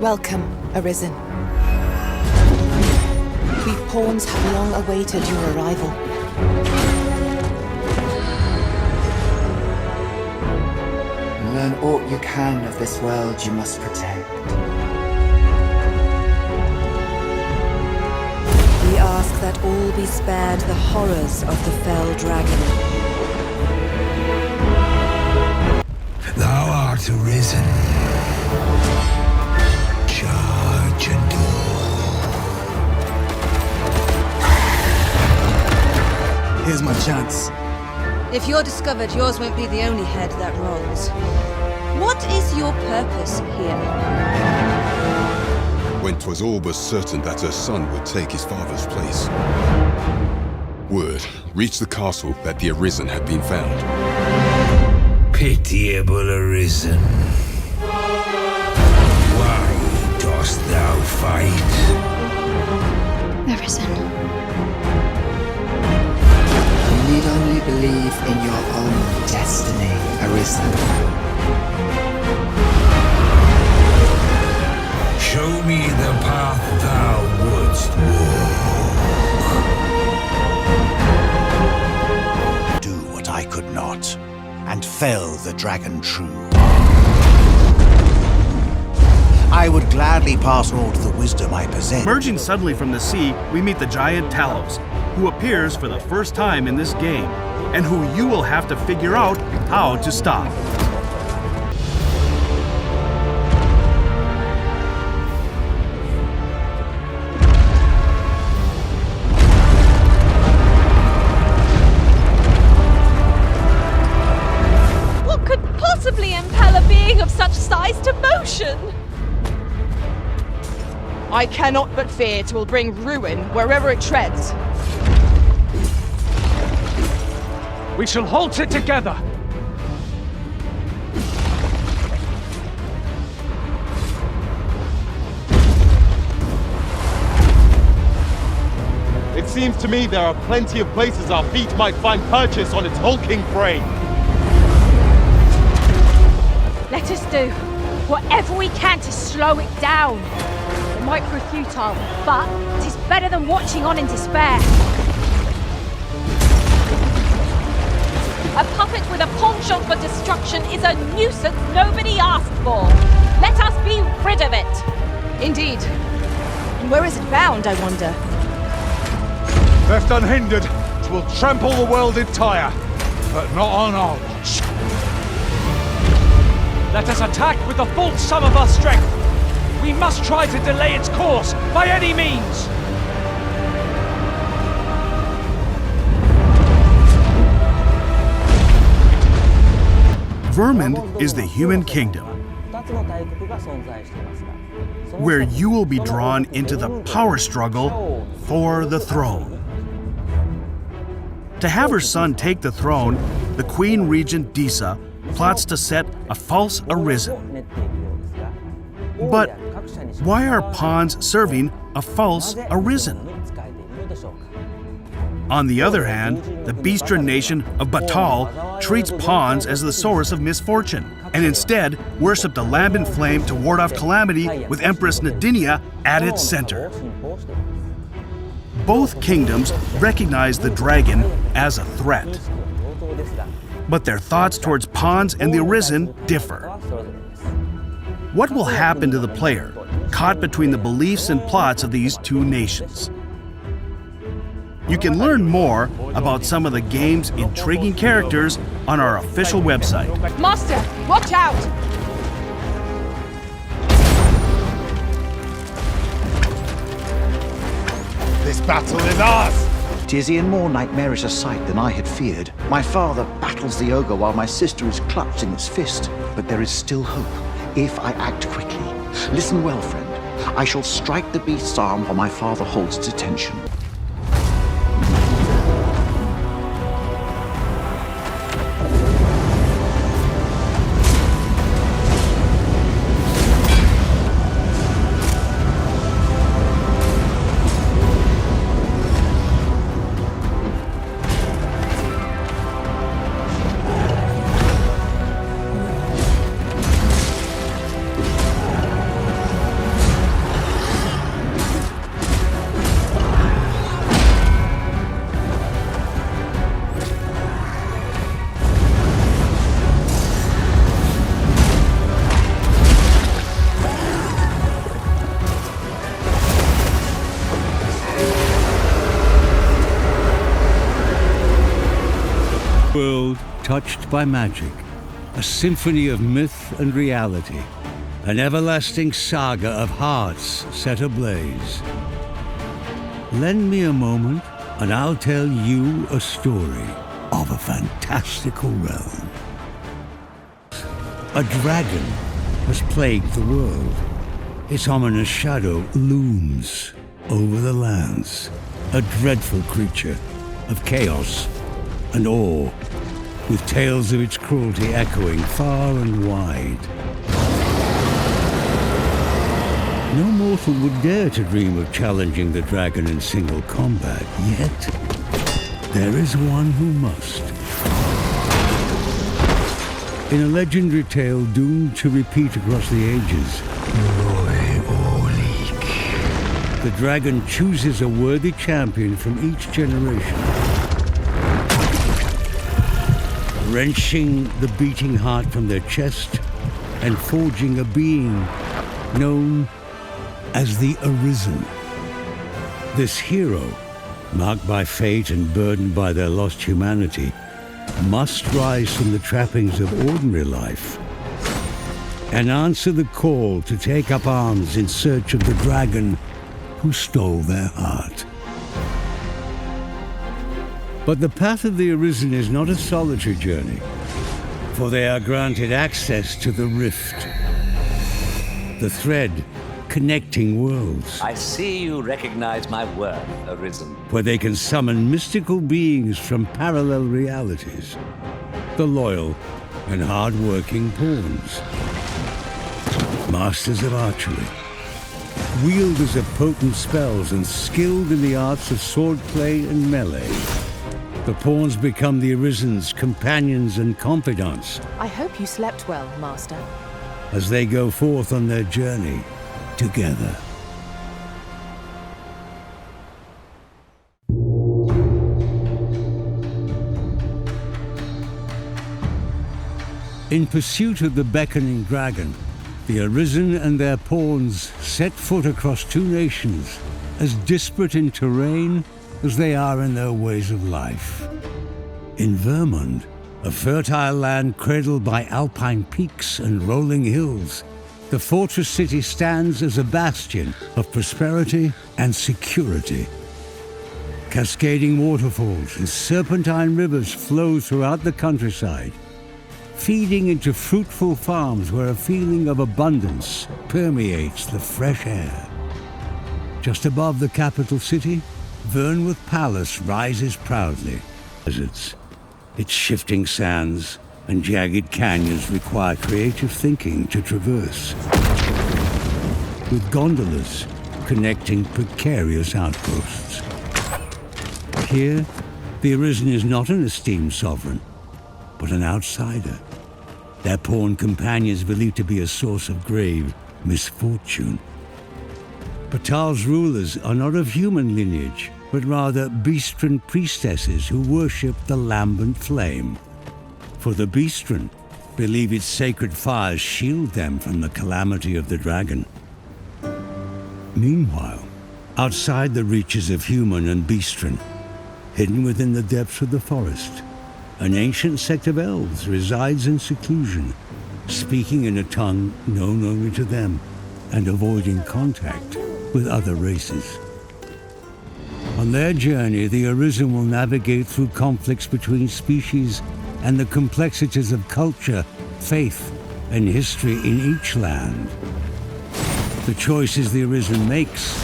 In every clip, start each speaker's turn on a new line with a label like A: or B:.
A: Welcome, Arisen. We pawns have long awaited your arrival.
B: Learn all you can of this world you must protect.
C: We ask that all be spared the horrors of the fell dragon.
D: Thou art arisen. Charge and duel.
E: Here's my chance.
C: If you're discovered, yours won't be the only head that rolls. What is your purpose here?
F: When 'twas all but certain that her son would take his father's place, word reached the castle that the Arisen had been found.
D: Pitiable Arisen. Why dost thou fight?
G: Arisen.
B: You need only believe in your own destiny, Arisen.
D: Show me the path thou wouldst walk.
H: Do what I could not, and fell the dragon true. I would gladly pass on to the wisdom I possess.
E: Emerging suddenly from the sea, we meet the giant Talos, who appears for the first time in this game, and who you will have to figure out how to stop.
I: What could possibly impel a being of such size to motion? I cannot but fear it will bring ruin wherever it treads.
J: We shall halt it together!
K: It seems to me there are plenty of places our feet might find purchase on its hulking prey.
I: Let us do whatever we can to slow it down. It might prove futile, but it is better than watching on in despair. A puppet with a penchant for destruction is a nuisance nobody asked for. Let us be rid of it.
C: Indeed. And where is it bound, I wonder?
J: Left unhindered, it will trample the world entire, but not on our watch. Let us attack with the full sum of our strength. We must try to delay its course by any means.
E: Vermund is the human kingdom, where you will be drawn into the power struggle for the throne. To have her son take the throne, the Queen Regent Disa plots to set a false Arisen. But why are pawns serving a false Arisen? On the other hand, the Beastren nation of Batal treats pawns as the source of misfortune, and instead worship the lambent flame to ward off calamity with Empress Nadinia at its center. Both kingdoms recognize the dragon as a threat, but their thoughts towards pawns and the Arisen differ. What will happen to the player caught between the beliefs and plots of these two nations? You can learn more about some of the game's intriguing characters on our official website.
I: Master, watch out!
K: This battle is ours!
H: 'Tis e'en more nightmarish a sight than I had feared. My father battles the ogre while my sister is clutched in its fist. But there is still hope, if I act quickly. Listen well, friend. I shall strike the beast's arm while my father holds its attention.
G: touched by magic, a symphony of myth and reality, an everlasting saga of hearts set ablaze. Lend me a moment, and I'll tell you a story of a fantastical realm. A dragon has plagued the world. Its ominous shadow looms over the lands, a dreadful creature of chaos and awe, with tales of its cruelty echoing far and wide. No mortal would dare to dream of challenging the dragon in single combat, yet there is one who must. In a legendary tale doomed to repeat across the ages, the dragon chooses a worthy champion from each generation, wrenching the beating heart from their chest and forging a being known as the Arisen. This hero, marked by fate and burdened by their lost humanity, must rise from the trappings of ordinary life and answer the call to take up arms in search of the dragon who stole their heart. But the path of the Arisen is not a solitary journey, for they are granted access to the Rift, the thread connecting worlds.
L: I see you recognize my worth, Arisen.
G: Where they can summon mystical beings from parallel realities, the loyal and hard-working pawns, masters of archery, wielders of potent spells and skilled in the arts of swordplay and melee. The pawns become the Arisen's companions and confidants.
A: I hope you slept well, Master.
G: As they go forth on their journey together. In pursuit of the beckoning dragon, the Arisen and their pawns set foot across two nations, as disparate in terrain as they are in their ways of life. In Vermund, a fertile land cradled by alpine peaks and rolling hills, the fortress city stands as a bastion of prosperity and security. Cascading waterfalls and serpentine rivers flow throughout the countryside, feeding into fruitful farms where a feeling of abundance permeates the fresh air. Just above the capital city, Vernworth Palace rises proudly. Its shifting sands and jagged canyons require creative thinking to traverse, with gondolas connecting precarious outposts. Here, the Arisen is not an esteemed sovereign, but an outsider, their pawn companions believed to be a source of grave misfortune. Batal's rulers are not of human lineage, but rather Beastren priestesses who worship the lambent flame. For the Beastren believe its sacred fires shield them from the calamity of the dragon. Meanwhile, outside the reaches of human and Beastren, hidden within the depths of the forest, an ancient sect of elves resides in seclusion, speaking in a tongue known only to them and avoiding contact with other races. On their journey, the Arisen will navigate through conflicts between species and the complexities of culture, faith, and history in each land. The choices the Arisen makes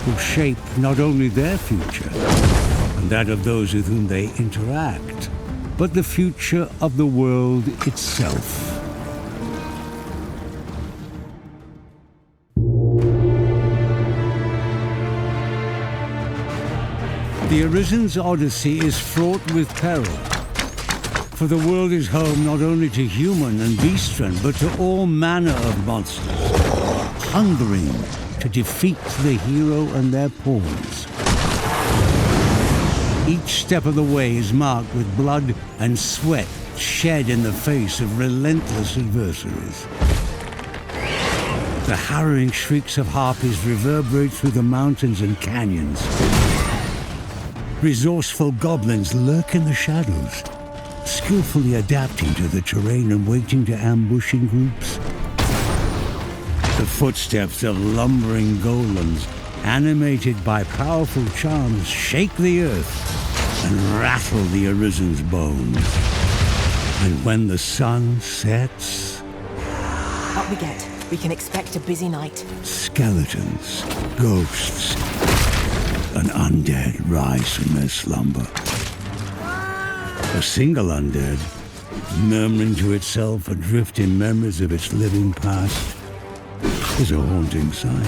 G: will shape not only their future and that of those with whom they interact, but the future of the world itself. The Arisen's odyssey is fraught with peril, for the world is home not only to human and Beastren, but to all manner of monsters, hungering to defeat the hero and their pawns. Each step of the way is marked with blood and sweat shed in the face of relentless adversaries. The harrowing shrieks of harpies reverberate through the mountains and canyons. Resourceful goblins lurk in the shadows, skillfully adapting to the terrain and waiting to ambush in groups. The footsteps of lumbering golems, animated by powerful charms, shake the earth and rattle the Arisen's bones. And when the sun sets...
A: Up we get. We can expect a busy night.
G: Skeletons, ghosts, and undead rise from their slumber. A single undead, murmuring to itself adrift in memories of its living past, is a haunting sight.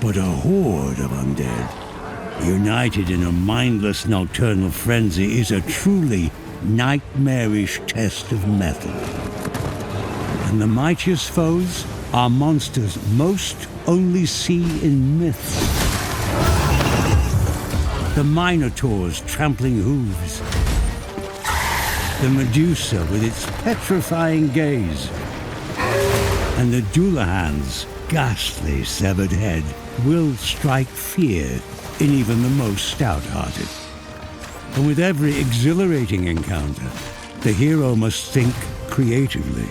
G: But a horde of undead, united in a mindless nocturnal frenzy, is a truly nightmarish test of mettle. And the mightiest foes are monsters most only see in myths. The Minotaur's trampling hooves, the Medusa with its petrifying gaze, and the Dullahan's ghastly severed head will strike fear in even the most stout-hearted. And with every exhilarating encounter, the hero must think creatively.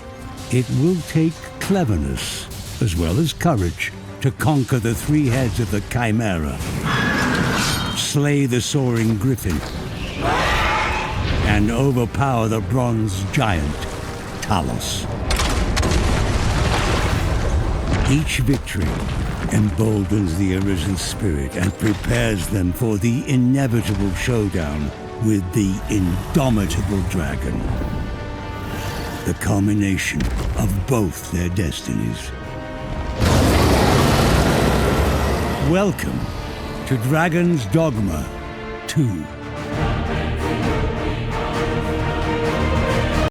G: It will take cleverness, as well as courage, to conquer the three heads of the Chimera, slay the soaring griffin, and overpower the bronze giant, Talos. Each victory emboldens the Arisen's spirit and prepares them for the inevitable showdown with the indomitable dragon. The culmination of both their destinies. Welcome to Dragon's Dogma 2.